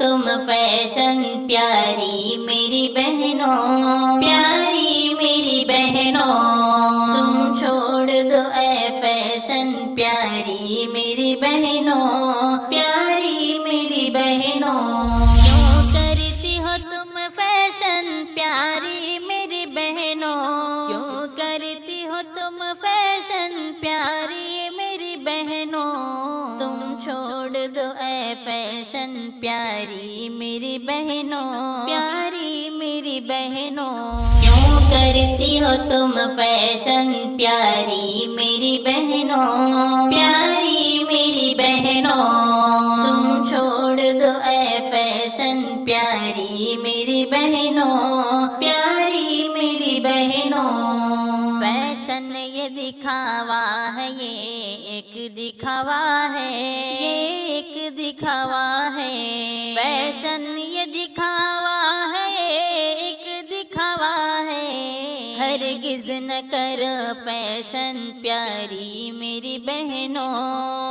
तुम फैशन प्यारी मेरी बहनों, प्यारी मेरी बहनों। तुम छोड़ दो ऐ फैशन प्यारी मेरी बहनों, प्यारी मेरी बहनों। क्यों करती हो तुम फैशन प्यारी मेरी बहनों, क्यों करती हो तुम फैशन प्यारी मेरी बहनों। तुम छोड़ दो ऐ फैशन प्यारी मेरी बहनों, प्यारी मेरी बहनों। क्यों करती हो तुम फैशन प्यारी मेरी बहनों, प्यारी मेरी बहनों। तुम छोड़ दो ऐ फैशन प्यारी मेरी बहनों, प्यारी मेरी बहनों। फैशन ये दिखावा है, ये एक दिखावा है, ये एक दिखावा है। फैशन ये दिखावा है, एक दिखावा है। हरगिज़ न कर फैशन प्यारी मेरी बहनों,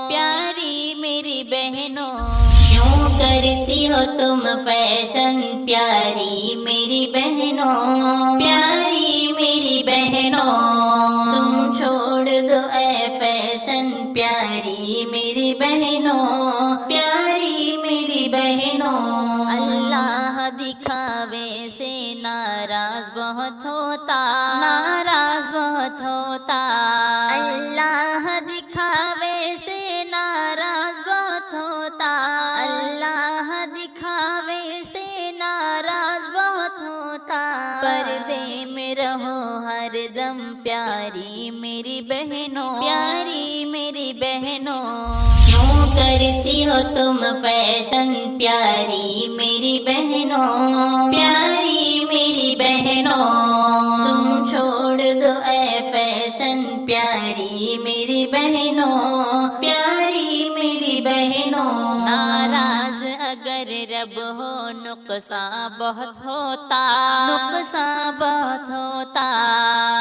प्यारी मेरी बहनों। क्यों करती हो तुम फैशन प्यारी मेरी बहनों, प्यारी मेरी बहनों। तुम छोड़ दो ऐ फैशन प्यारी मेरी बहनों, प्यारी मेरी बहनों। अल्लाह दिखावे से नाराज बहुत होता, नाराज बहुत होता। अल्लाह दिखावे से नाराज बहुत होता, अल्लाह दिखावे से नाराज बहुत होता। पर्दे में रहो हरदम प्यारी मेरी बहनों, प्यारी मेरी बहनों। क्यों करती हो तुम फैशन प्यारी मेरी बहनों, प्यारी मेरी बहनों। तुम छोड़ दो ऐ फैशन प्यारी मेरी बहनों, प्यारी मेरी बहनों। नाराज अगर रब हो नुकसान बहुत होता, नुकसान बहुत होता।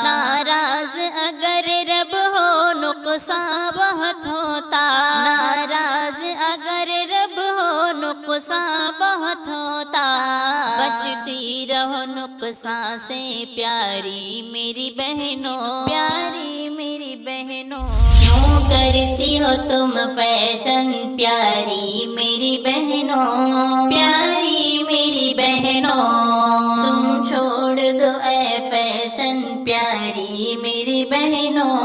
नाराज अगर रब हो नुकसान बहुत होता, नाराज अगर रब हो नुकसान बहुत होता। बचती रहो नुकसान से प्यारी मेरी बहनों, प्यारी मेरी बहनों। क्यों करती हो तुम फैशन प्यारी मेरी बहनों, प्यारी मेरी बहनों। तुम छोड़ दो ऐ फैशन प्यारी मेरी बहनों,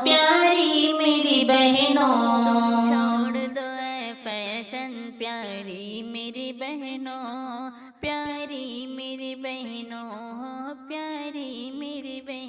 प्यारी मेरी बहनों। छोड़ दो ऐ फैशन प्यारी मेरी बहनों, प्यारी मेरी बहनों, प्यारी मेरी बहनों।